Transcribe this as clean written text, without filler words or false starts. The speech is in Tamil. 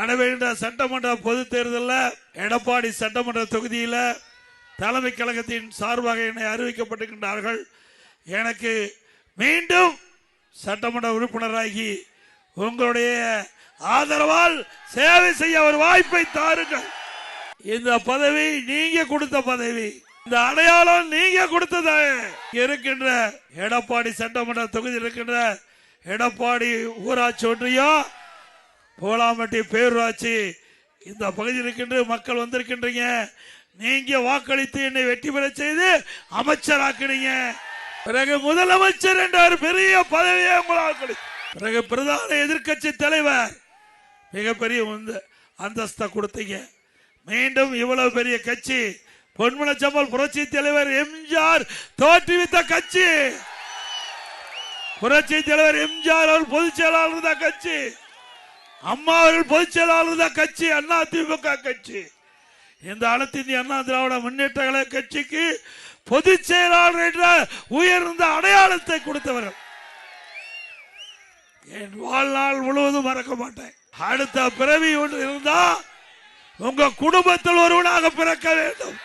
நடைபெறுகின்ற சட்டமன்ற பொதுத் தேர்தலில் எடப்பாடி சட்டமன்ற தொகுதியில் தலைமை கழகத்தின் சார்பாக என்னை அறிவிக்கப்பட்டிருக்கின்றார்கள். எனக்கு மீண்டும் சட்டமன்ற உறுப்பினராகி உங்களுடைய ஆதரவால் சேவை செய்ய ஒரு வாய்ப்பை தாருங்கள். இந்த பதவி நீங்க கொடுத்த பதவி, இந்த அடையாளம் நீங்க கொடுத்தது. இருக்கின்ற எடப்பாடி சட்டமன்ற தொகுதி இருக்கின்ற எடப்பாடி ஊராட்சி ஒன்றியம், போலாம்பட்டி பேரூராட்சி, இந்த பகுதியில் இருக்கின்ற மக்கள் வந்திருக்கின்றீங்க. நீங்க வாக்களித்து என்னை வெற்றி பெற செய்து அமைச்சராக்குனீங்க. பிறகு முதலமைச்சர் என்ற ஒரு பெரிய பதவியை உங்களால் பிறகு பிரதான எதிர்கட்சி தலைவர் மிகப்பெரிய அந்தஸ்தை கொடுத்தீங்க. மீண்டும் இவ்வளவு பெரிய கட்சி, பொன்மனச்செம்மல் புரட்சி தலைவர் எம்ஜிஆர் தோற்றுவித்த கட்சி, புரட்சி தலைவர் எம்ஜிஆர் அவர்கள் பொதுச் செயலாளர் தான் கட்சி, அம்மா அவர்கள் பொதுச் செயலாளர் தான் கட்சி, அண்ணா திமுக கட்சி. இந்த அனைத்து இந்திய அண்ணா திராவிட முன்னேற்ற கழக கட்சிக்கு பொதுச் செயலாளர் என்ற உயர்ந்த அடையாளத்தை கொடுத்தவர்கள் என் வாழ்நாள் முழுவதும் மறக்க மாட்டேன். அடுத்த பிறவி ஒன்று இருந்தா உங்க குடும்பத்தில் ஒருவனாக பிறக்க வேண்டும்.